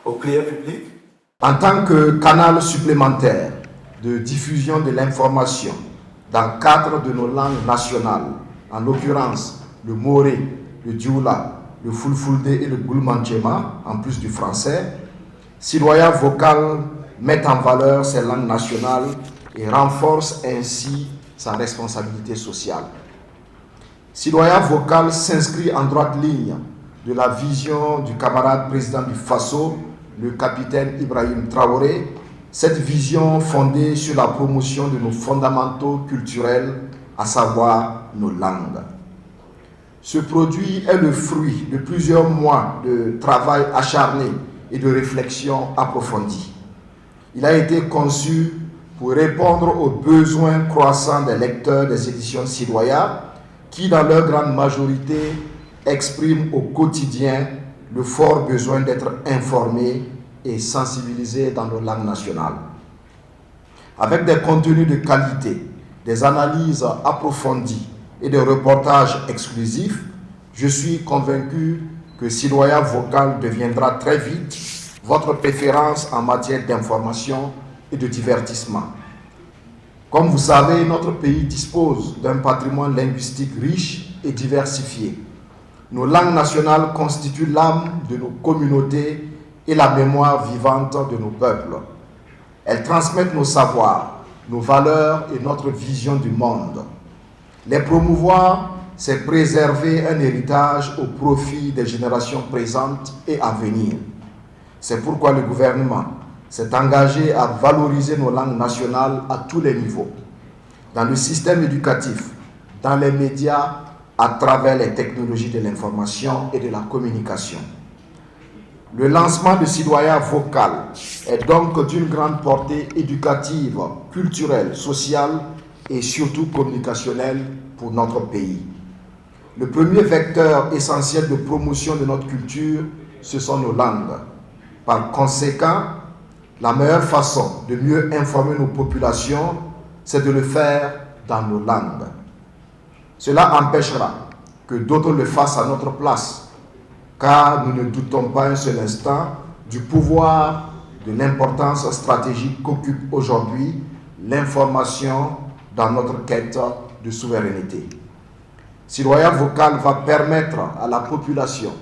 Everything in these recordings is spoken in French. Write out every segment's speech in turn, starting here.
au client public. En tant que canal supplémentaire de diffusion de l'information dans le cadre de nos langues nationales, en l'occurrence le Moré, le Dioula, le Fulfulde et le Gulmanchema, en plus du français, Sidoya Vocal met en valeur ces langues nationales et renforce ainsi sa responsabilité sociale. Sidoya Vocal s'inscrit en droite ligne de la vision du camarade président du Faso, le capitaine Ibrahim Traoré, cette vision fondée sur la promotion de nos fondamentaux culturels, à savoir nos langues. Ce produit est le fruit de plusieurs mois de travail acharné et de réflexion approfondie. Il a été conçu pour répondre aux besoins croissants des lecteurs des éditions Sidoya, qui, dans leur grande majorité, expriment au quotidien le fort besoin d'être informés et sensibilisés dans nos langues nationales. Avec des contenus de qualité, des analyses approfondies et des reportages exclusifs, je suis convaincu que Sidoya Vocal deviendra très vite votre préférence en matière d'information et de divertissement. Comme vous savez, notre pays dispose d'un patrimoine linguistique riche et diversifié. Nos langues nationales constituent l'âme de nos communautés et la mémoire vivante de nos peuples. Elles transmettent nos savoirs, nos valeurs et notre vision du monde. Les promouvoir, c'est préserver un héritage au profit des générations présentes et à venir. C'est pourquoi le gouvernement s'est engagé à valoriser nos langues nationales à tous les niveaux, dans le système éducatif, dans les médias, à travers les technologies de l'information et de la communication. Le lancement de Sidoya Vocal est donc d'une grande portée éducative, culturelle, sociale et surtout communicationnelle pour notre pays. Le premier vecteur essentiel de promotion de notre culture, ce sont nos langues. Par conséquent, la meilleure façon de mieux informer nos populations, c'est de le faire dans nos langues. Cela empêchera que d'autres le fassent à notre place, car nous ne doutons pas un seul instant du pouvoir, de l'importance stratégique qu'occupe aujourd'hui l'information dans notre quête de souveraineté. Sidoya Vocal va permettre à la population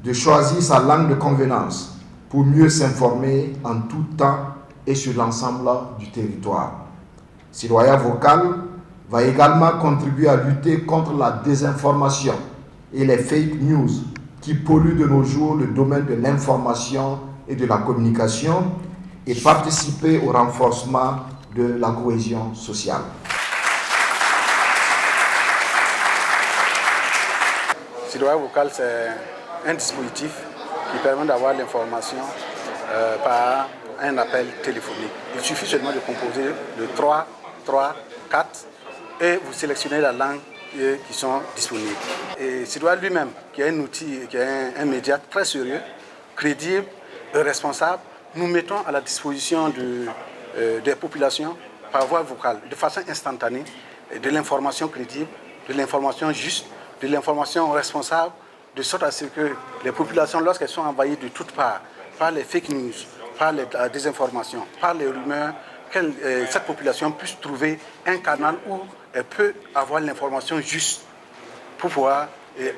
de choisir sa langue de convenance pour mieux s'informer en tout temps et sur l'ensemble du territoire. Sidoya Vocal va également contribuer à lutter contre la désinformation et les fake news qui polluent de nos jours le domaine de l'information et de la communication et participer au renforcement de la cohésion sociale. Sidoya Vocal, c'est un dispositif qui permet d'avoir l'information par un appel téléphonique. Il suffit seulement de composer le 3, 3, 4 et vous sélectionnez la langue qui sont disponibles. Et Sidoya lui-même, qui est un outil, qui est un média très sérieux, crédible et responsable, nous mettons à la disposition des populations par voie vocale, de façon instantanée, de l'information crédible, de l'information juste, de l'information responsable, de sorte à ce que les populations, lorsqu'elles sont envahies de toutes parts, par les fake news, par la désinformation, par les rumeurs, que cette population puisse trouver un canal où elle peut avoir l'information juste pour pouvoir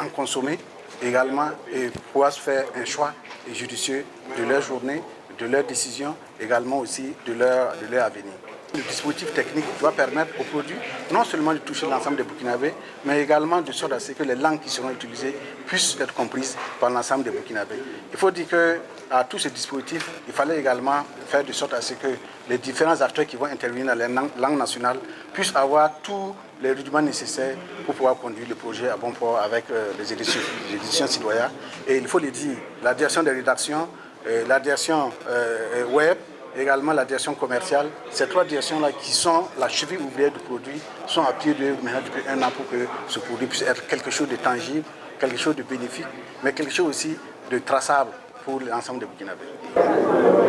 en consommer également et pouvoir se faire un choix judicieux de leur journée, de leurs décisions, également aussi de leur avenir. Le dispositif technique doit permettre aux produits non seulement de toucher l'ensemble des Burkinabés, mais également de sorte à ce que les langues qui seront utilisées puissent être comprises par l'ensemble des Burkinabés. Il faut dire qu'à tous ces dispositifs, il fallait également faire de sorte à ce que les différents acteurs qui vont intervenir dans les langues nationales puissent avoir tous les rudiments nécessaires pour pouvoir conduire le projet à bon port avec les éditions Sidoya. Et il faut le dire, la direction des rédactions, la direction web, également la direction commerciale, ces trois directions-là qui sont la cheville ouvrière du produit sont à pied d'œuvre maintenant depuis un an pour que ce produit puisse être quelque chose de tangible, quelque chose de bénéfique, mais quelque chose aussi de traçable pour l'ensemble des Burkinabés.